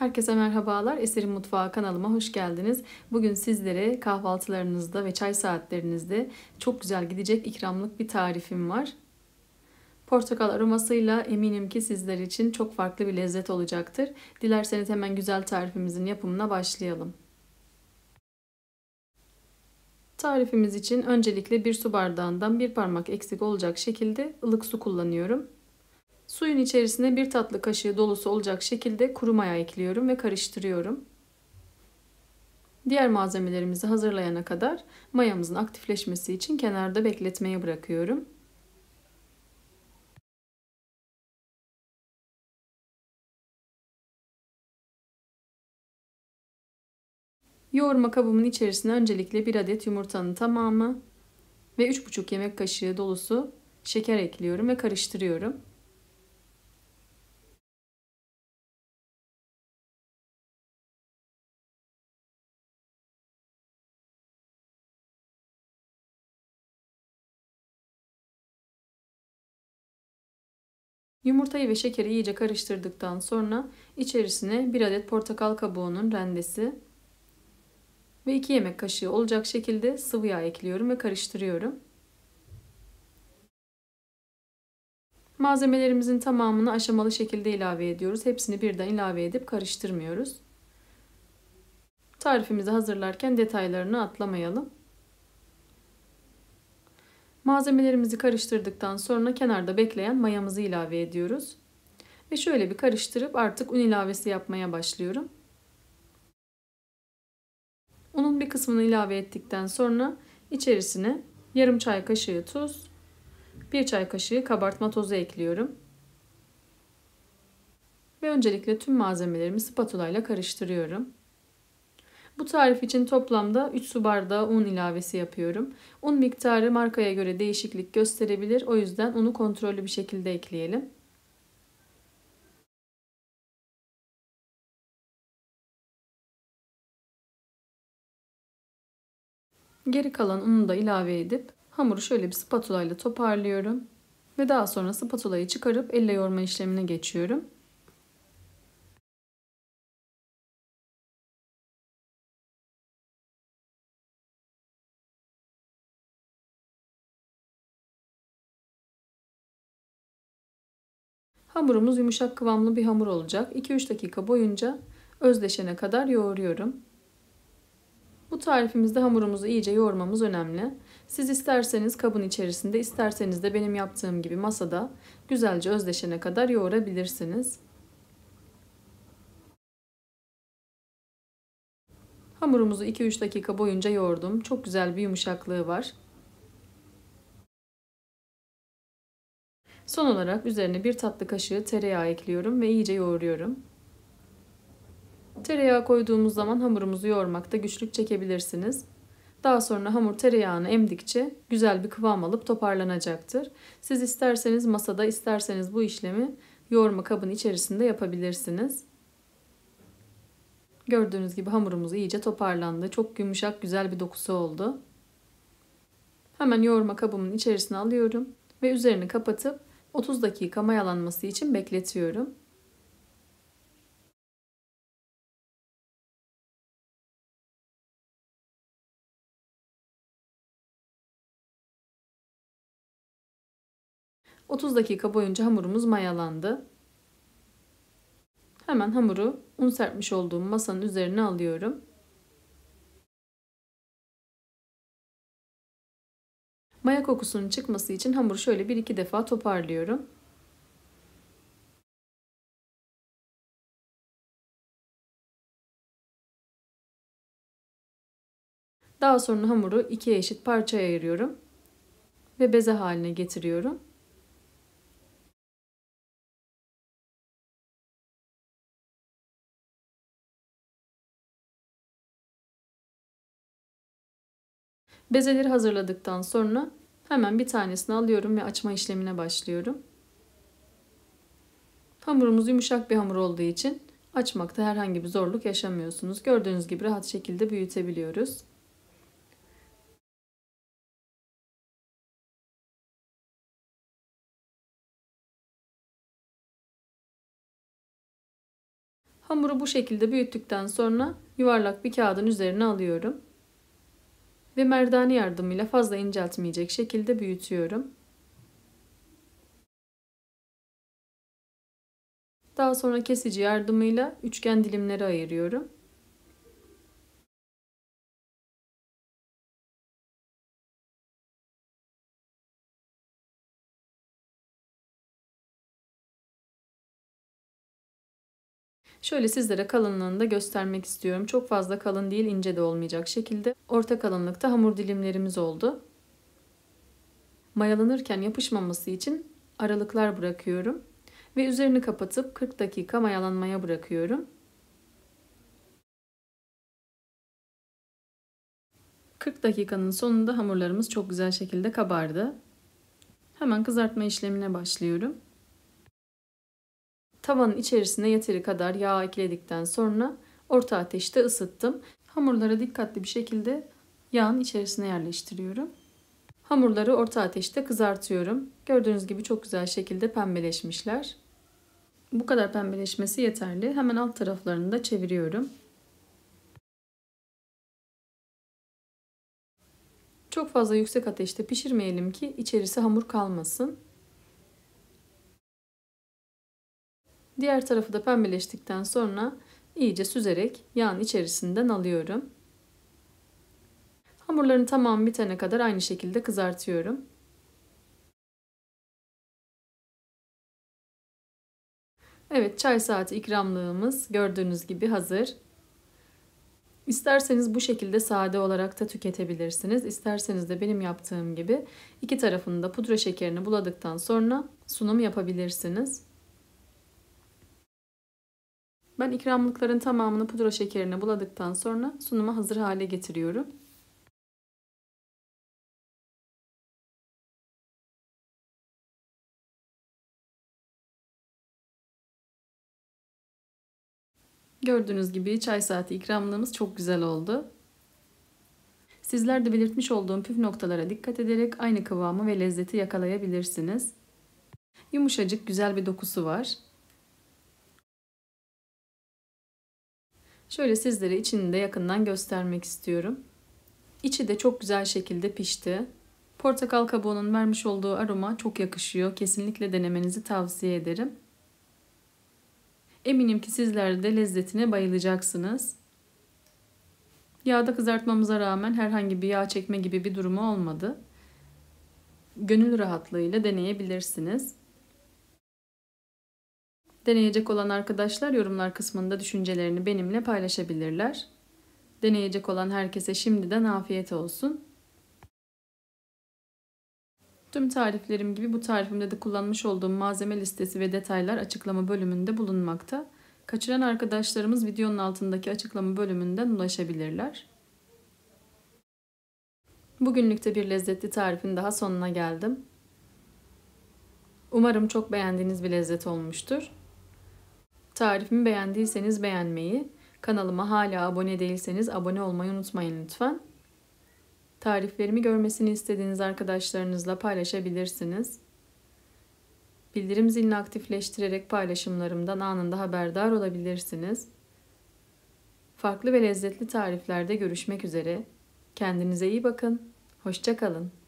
Herkese merhabalar. Eser'in Mutfağı kanalıma hoş geldiniz. Bugün sizlere kahvaltılarınızda ve çay saatlerinizde çok güzel gidecek ikramlık bir tarifim var. Portakal aromasıyla eminim ki sizler için çok farklı bir lezzet olacaktır. Dilerseniz hemen güzel tarifimizin yapımına başlayalım. Tarifimiz için öncelikle bir su bardağından bir parmak eksik olacak şekilde ılık su kullanıyorum. Suyun içerisine bir tatlı kaşığı dolusu olacak şekilde kuru maya ekliyorum ve karıştırıyorum. Diğer malzemelerimizi hazırlayana kadar mayamızın aktifleşmesi için kenarda bekletmeye bırakıyorum. Yoğurma kabımın içerisine öncelikle 1 adet yumurtanın tamamı ve 3,5 yemek kaşığı dolusu şeker ekliyorum ve karıştırıyorum. Yumurtayı ve şekeri iyice karıştırdıktan sonra içerisine 1 adet portakal kabuğunun rendesi ve 2 yemek kaşığı olacak şekilde sıvı yağ ekliyorum ve karıştırıyorum. Malzemelerimizin tamamını aşamalı şekilde ilave ediyoruz. Hepsini birden ilave edip karıştırmıyoruz. Tarifimizi hazırlarken detaylarını atlamayalım. Malzemelerimizi karıştırdıktan sonra kenarda bekleyen mayamızı ilave ediyoruz. Ve şöyle bir karıştırıp artık un ilavesi yapmaya başlıyorum. Unun bir kısmını ilave ettikten sonra içerisine yarım çay kaşığı tuz, 1 çay kaşığı kabartma tozu ekliyorum. Ve öncelikle tüm malzemelerimi spatula ile karıştırıyorum. Bu tarif için toplamda 3 su bardağı un ilavesi yapıyorum. Un miktarı markaya göre değişiklik gösterebilir. O yüzden unu kontrollü bir şekilde ekleyelim. Geri kalan unu da ilave edip hamuru şöyle bir spatula ile toparlıyorum. Ve daha sonra spatulayı çıkarıp elle yoğurma işlemine geçiyorum. Hamurumuz yumuşak kıvamlı bir hamur olacak. 2-3 dakika boyunca özleşene kadar yoğuruyorum. Bu tarifimizde hamurumuzu iyice yoğurmamız önemli. Siz isterseniz kabın içerisinde, isterseniz de benim yaptığım gibi masada güzelce özleşene kadar yoğurabilirsiniz. Hamurumuzu 2-3 dakika boyunca yoğurdum. Çok güzel bir yumuşaklığı var. Son olarak üzerine 1 tatlı kaşığı tereyağı ekliyorum ve iyice yoğuruyorum. Tereyağı koyduğumuz zaman hamurumuzu yoğurmakta güçlük çekebilirsiniz. Daha sonra hamur tereyağını emdikçe güzel bir kıvam alıp toparlanacaktır. Siz isterseniz masada, isterseniz bu işlemi yoğurma kabın içerisinde yapabilirsiniz. Gördüğünüz gibi hamurumuz iyice toparlandı. Çok yumuşak, güzel bir dokusu oldu. Hemen yoğurma kabımın içerisine alıyorum ve üzerini kapatıp 30 dakika mayalanması için bekletiyorum. ...30 dakika boyunca hamurumuz mayalandı. Hemen hamuru un serpmiş olduğum masanın üzerine alıyorum. Maya kokusunun çıkması için hamuru şöyle 1-2 defa toparlıyorum. Daha sonra hamuru 2 eşit parçaya ayırıyorum ve beze haline getiriyorum. Bezeleri hazırladıktan sonra hemen bir tanesini alıyorum ve açma işlemine başlıyorum. Hamurumuz yumuşak bir hamur olduğu için açmakta herhangi bir zorluk yaşamıyorsunuz. Gördüğünüz gibi rahat şekilde büyütebiliyoruz. Hamuru bu şekilde büyüttükten sonra yuvarlak bir kağıdın üzerine alıyorum. Ve merdane yardımıyla fazla inceltmeyecek şekilde büyütüyorum. Daha sonra kesici yardımıyla üçgen dilimleri ayırıyorum. Şöyle sizlere kalınlığını da göstermek istiyorum. Çok fazla kalın değil, ince de olmayacak şekilde orta kalınlıkta hamur dilimlerimiz oldu. Mayalanırken yapışmaması için aralıklar bırakıyorum ve üzerini kapatıp 40 dakika mayalanmaya bırakıyorum. 40 dakikanın sonunda hamurlarımız çok güzel şekilde kabardı. Hemen kızartma işlemine başlıyorum. Tavanın içerisine yeteri kadar yağ ekledikten sonra orta ateşte ısıttım. Hamurları dikkatli bir şekilde yağın içerisine yerleştiriyorum. Hamurları orta ateşte kızartıyorum. Gördüğünüz gibi çok güzel şekilde pembeleşmişler. Bu kadar pembeleşmesi yeterli. Hemen alt taraflarını da çeviriyorum. Çok fazla yüksek ateşte pişirmeyelim ki içerisi hamur kalmasın. Diğer tarafı da pembeleştikten sonra iyice süzerek yağın içerisinden alıyorum. Hamurların tamamı bitene kadar aynı şekilde kızartıyorum. Evet, çay saati ikramlığımız gördüğünüz gibi hazır. İsterseniz bu şekilde sade olarak da tüketebilirsiniz. İsterseniz de benim yaptığım gibi iki tarafını da pudra şekerini buladıktan sonra sunum yapabilirsiniz. Ben ikramlıkların tamamını pudra şekerine buladıktan sonra sunuma hazır hale getiriyorum. Gördüğünüz gibi çay saati ikramlığımız çok güzel oldu. Sizler de belirtmiş olduğum püf noktalara dikkat ederek aynı kıvamı ve lezzeti yakalayabilirsiniz. Yumuşacık güzel bir dokusu var. Şöyle sizlere içini de yakından göstermek istiyorum. İçi de çok güzel şekilde pişti. Portakal kabuğunun vermiş olduğu aroma çok yakışıyor. Kesinlikle denemenizi tavsiye ederim. Eminim ki sizler de lezzetine bayılacaksınız. Yağda kızartmamıza rağmen herhangi bir yağ çekme gibi bir durumu olmadı. Gönül rahatlığıyla deneyebilirsiniz. Deneyecek olan arkadaşlar yorumlar kısmında düşüncelerini benimle paylaşabilirler. Deneyecek olan herkese şimdiden afiyet olsun. Tüm tariflerim gibi bu tarifimde de kullanmış olduğum malzeme listesi ve detaylar açıklama bölümünde bulunmakta. Kaçıran arkadaşlarımız videonun altındaki açıklama bölümünden ulaşabilirler. Bugünlük de bir lezzetli tarifin daha sonuna geldim. Umarım çok beğendiğiniz bir lezzet olmuştur. Tarifimi beğendiyseniz beğenmeyi, kanalıma hala abone değilseniz abone olmayı unutmayın lütfen. Tariflerimi görmesini istediğiniz arkadaşlarınızla paylaşabilirsiniz. Bildirim zilini aktifleştirerek paylaşımlarımdan anında haberdar olabilirsiniz. Farklı ve lezzetli tariflerde görüşmek üzere. Kendinize iyi bakın. Hoşça kalın.